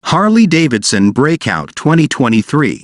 Harley Davidson Breakout 2023.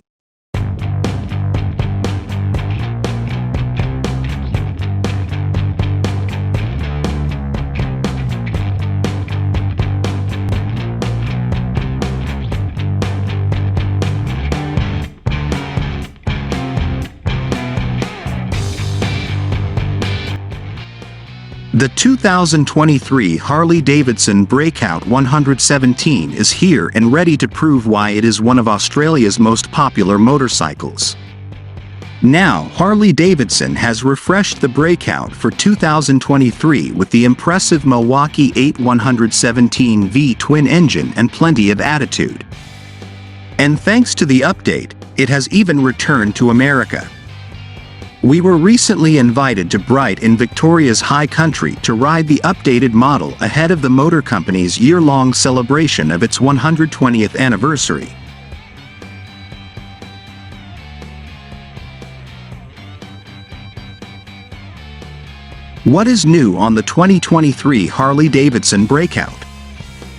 The 2023 Harley Davidson Breakout 117 is here and ready to prove why it is one of Australia's most popular motorcycles. Now, Harley Davidson has refreshed the Breakout for 2023 with the impressive Milwaukee-Eight 117V twin engine and plenty of attitude. And thanks to the update, it has even returned to America. We were recently invited to Bright in Victoria's High Country to ride the updated model ahead of the motor company's year-long celebration of its 120th anniversary. What is new on the 2023 Harley Davidson Breakout?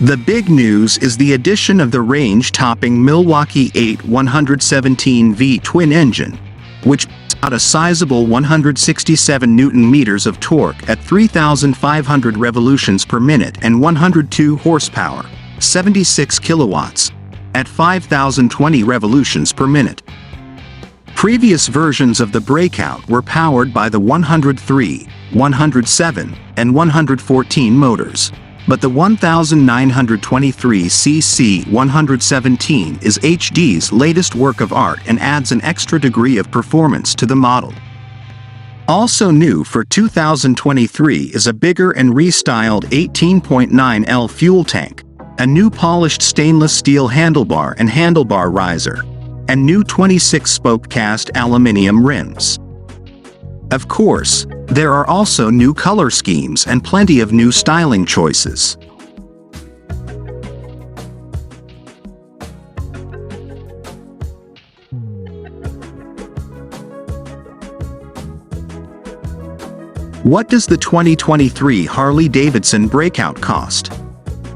The big news is the addition of the range-topping Milwaukee-Eight 117V twin engine, which out a sizable 167 Newton-meters of torque at 3,500 revolutions per minute and 102 horsepower, 76 kilowatts, at 5,020 revolutions per minute. Previous versions of the Breakout were powered by the 103, 107, and 114 motors. But the 1923cc 117 is HD's latest work of art and adds an extra degree of performance to the model. Also new for 2023 is a bigger and restyled 18.9L fuel tank, a new polished stainless steel handlebar and handlebar riser, and new 26-spoke cast aluminium rims. Of course, there are also new color schemes and plenty of new styling choices. What does the 2023 Harley Davidson Breakout cost?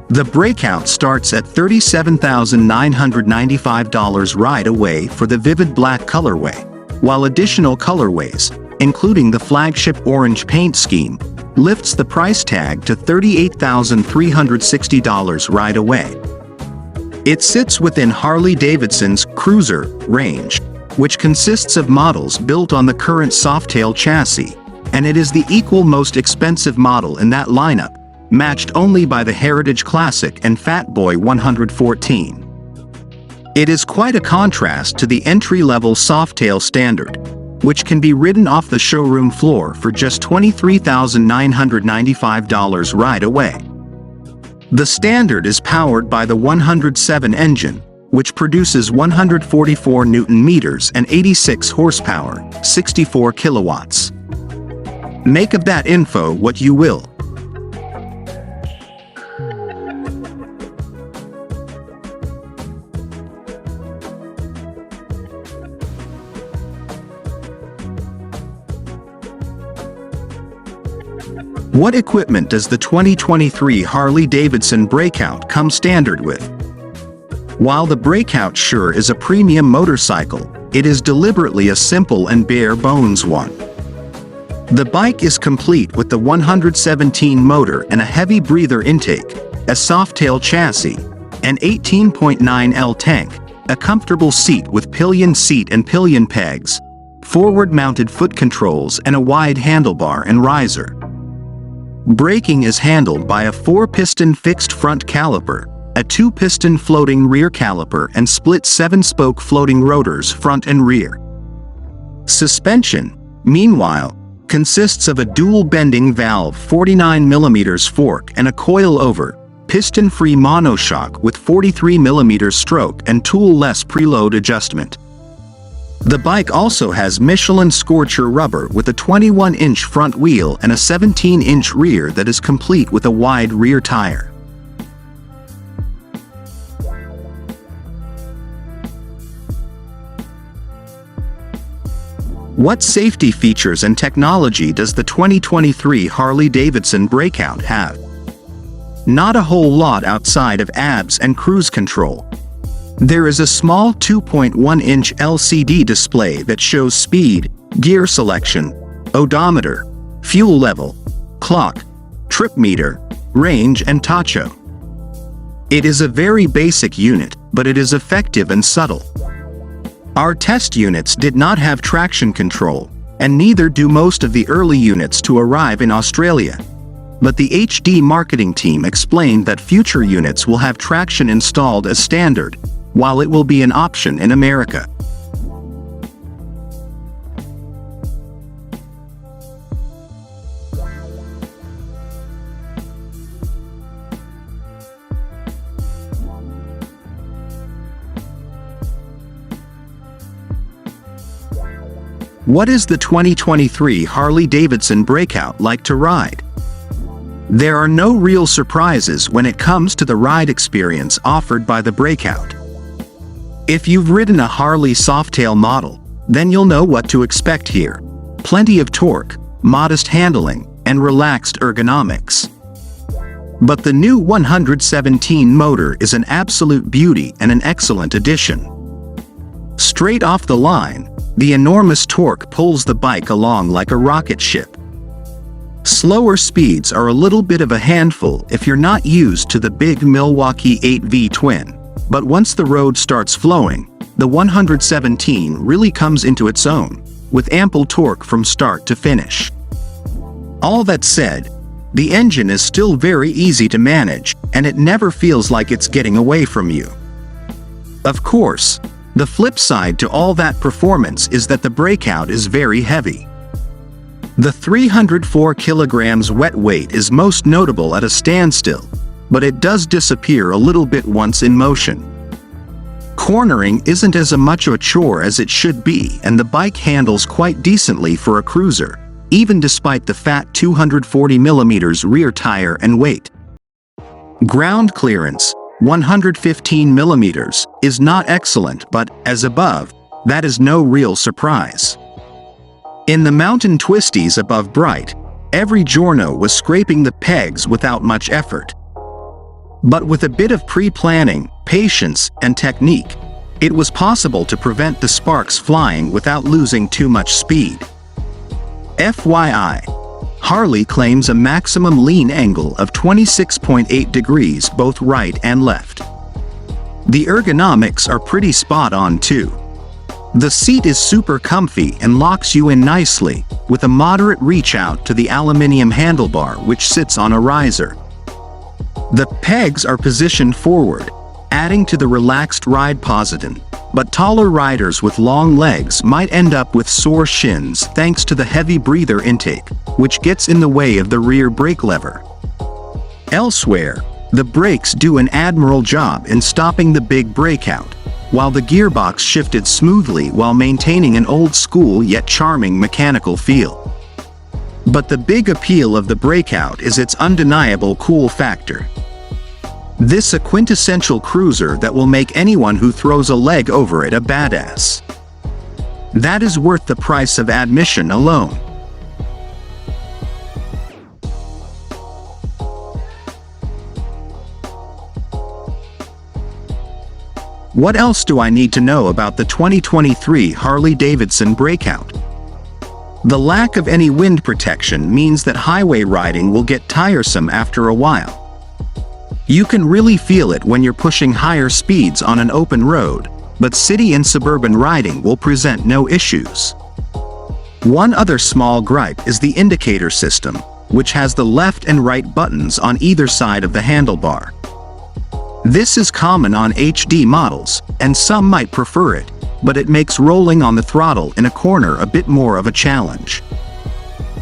The Breakout starts at $37,995 right away for the vivid black colorway, while additional colorways, including the flagship orange paint scheme, lifts the price tag to $38,360 right away. It sits within Harley Davidson's Cruiser range, which consists of models built on the current Softail chassis, and it is the equal most expensive model in that lineup, matched only by the Heritage Classic and Fat Boy 114. It is quite a contrast to the entry-level Softail Standard, which can be ridden off the showroom floor for just $23,995 right away. The Standard is powered by the 107 engine, which produces 144 Newton-meters and 86 horsepower, 64 kilowatts. Make of that info what you will. What equipment does the 2023 Harley Davidson Breakout come standard with? While the Breakout sure is a premium motorcycle, it is deliberately a simple and bare-bones one. The bike is complete with the 117 motor and a heavy breather intake, a Softail chassis, an 18.9L tank, a comfortable seat with pillion seat and pillion pegs, forward-mounted foot controls and a wide handlebar and riser. Braking is handled by a 4-piston fixed front caliper, a 2-piston floating rear caliper and split 7-spoke floating rotors front and rear. Suspension, meanwhile, consists of a dual bending valve 49mm fork and a coil-over, piston-free monoshock with 43mm stroke and tool-less preload adjustment. The bike also has Michelin Scorcher rubber with a 21-inch front wheel and a 17-inch rear that is complete with a wide rear tire. What safety features and technology does the 2023 Harley Davidson Breakout have? Not a whole lot outside of ABS and cruise control. There is a small 2.1-inch LCD display that shows speed, gear selection, odometer, fuel level, clock, trip meter, range and tacho. It is a very basic unit, but it is effective and subtle. Our test units did not have traction control, and neither do most of the early units to arrive in Australia. But the HD marketing team explained that future units will have traction installed as standard, while it will be an option in America. What is the 2023 Harley Davidson Breakout like to ride? There are no real surprises when it comes to the ride experience offered by the Breakout. If you've ridden a Harley Softail model, then you'll know what to expect here. Plenty of torque, modest handling, and relaxed ergonomics. But the new 117 motor is an absolute beauty and an excellent addition. Straight off the line, the enormous torque pulls the bike along like a rocket ship. Slower speeds are a little bit of a handful if you're not used to the big Milwaukee-Eight V-twin, but once the road starts flowing, the 117 really comes into its own, with ample torque from start to finish. All that said, the engine is still very easy to manage, and it never feels like it's getting away from you. Of course, the flip side to all that performance is that the Breakout is very heavy. The 304 kilograms wet weight is most notable at a standstill, but it does disappear a little bit once in motion. Cornering isn't as much of a chore as it should be, and the bike handles quite decently for a cruiser, even despite the fat 240mm rear tire and weight. Ground clearance, 115mm, is not excellent, but, as above, that is no real surprise. In the mountain twisties above Bright, every Giorno was scraping the pegs without much effort. But with a bit of pre-planning, patience, and technique, it was possible to prevent the sparks flying without losing too much speed. FYI, Harley claims a maximum lean angle of 26.8 degrees both right and left. The ergonomics are pretty spot on too. The seat is super comfy and locks you in nicely, with a moderate reach out to the aluminium handlebar which sits on a riser. The pegs are positioned forward, adding to the relaxed ride position, but taller riders with long legs might end up with sore shins thanks to the heavy breather intake, which gets in the way of the rear brake lever. Elsewhere, the brakes do an admirable job in stopping the big Breakout, while the gearbox shifted smoothly while maintaining an old-school yet charming mechanical feel. But the big appeal of the Breakout is its undeniable cool factor. This a quintessential cruiser that will make anyone who throws a leg over it a badass. That is worth the price of admission alone. What else do I need to know about the 2023 Harley Davidson Breakout? The lack of any wind protection means that highway riding will get tiresome after a while. You can really feel it when you're pushing higher speeds on an open road, but city and suburban riding will present no issues. One other small gripe is the indicator system, which has the left and right buttons on either side of the handlebar. This is common on HD models, and some might prefer it, but it makes rolling on the throttle in a corner a bit more of a challenge.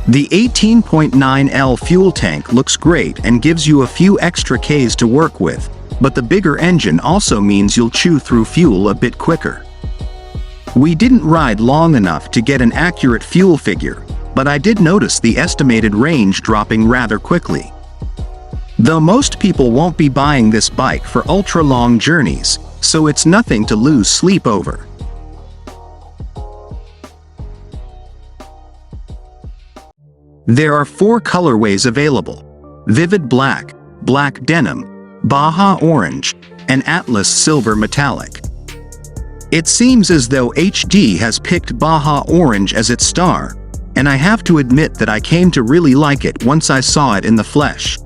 The 18.9L fuel tank looks great and gives you a few extra Ks to work with, but the bigger engine also means you'll chew through fuel a bit quicker. We didn't ride long enough to get an accurate fuel figure, but I did notice the estimated range dropping rather quickly. Though most people won't be buying this bike for ultra-long journeys, so it's nothing to lose sleep over. There are 4 colorways available: Vivid Black, black denim, Baja orange, and Atlas silver metallic. It seems as though HD has picked Baja orange as its star, and I have to admit that I came to really like it once I saw it in the flesh.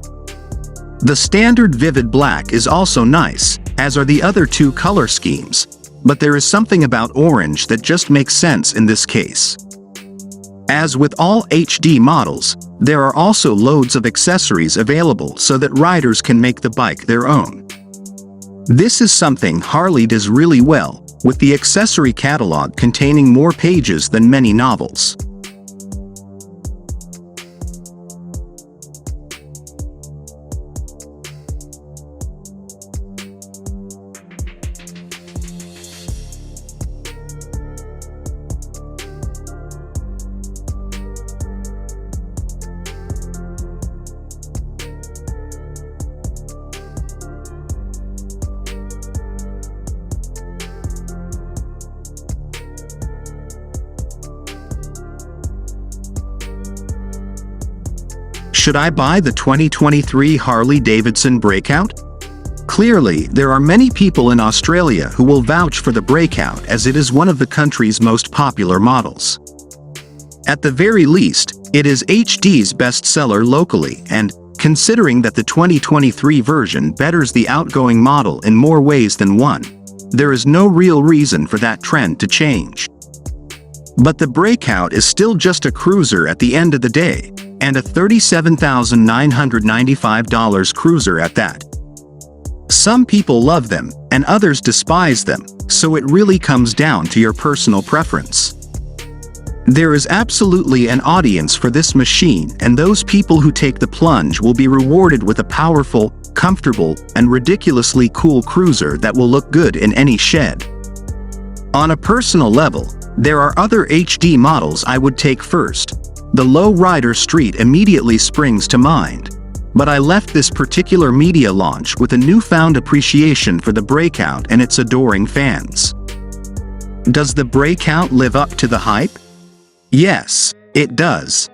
The standard vivid black is also nice, as are the other two color schemes, but there is something about orange that just makes sense in this case. As with all HD models, there are also loads of accessories available so that riders can make the bike their own. This is something Harley does really well, with the accessory catalog containing more pages than many novels. Should I buy the 2023 Harley Davidson Breakout? Clearly, there are many people in Australia who will vouch for the Breakout as it is one of the country's most popular models. At the very least, it is HD's bestseller locally and, considering that the 2023 version betters the outgoing model in more ways than one, there is no real reason for that trend to change. But the Breakout is still just a cruiser at the end of the day, and a $37,995 cruiser at that. Some people love them, and others despise them, so it really comes down to your personal preference. There is absolutely an audience for this machine, and those people who take the plunge will be rewarded with a powerful, comfortable, and ridiculously cool cruiser that will look good in any shed. On a personal level, there are other HD models I would take first. The Low Rider Street immediately springs to mind, but I left this particular media launch with a newfound appreciation for the Breakout and its adoring fans. Does the Breakout live up to the hype? Yes, it does.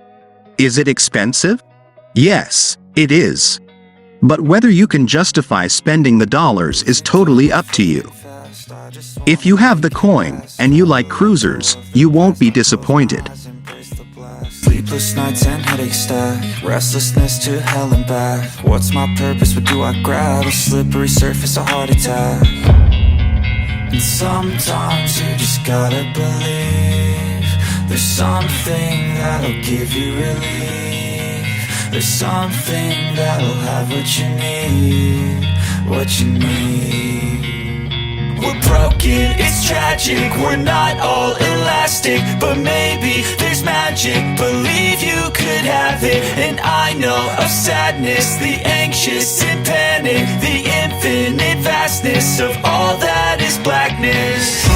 Is it expensive? Yes, it is. But whether you can justify spending the dollars is totally up to you. If you have the coin and you like cruisers, you won't be disappointed. Sleepless nights and headaches stack, restlessness to hell and back. What's my purpose, what do I grab? A slippery surface, a heart attack. And sometimes you just gotta believe there's something that'll give you relief. There's something that'll have what you need, what you need. We're broken, it's tragic, we're not all elastic, but maybe there's magic, believe you could have it. And I know of sadness, the anxious and panic, the infinite vastness of all that is blackness.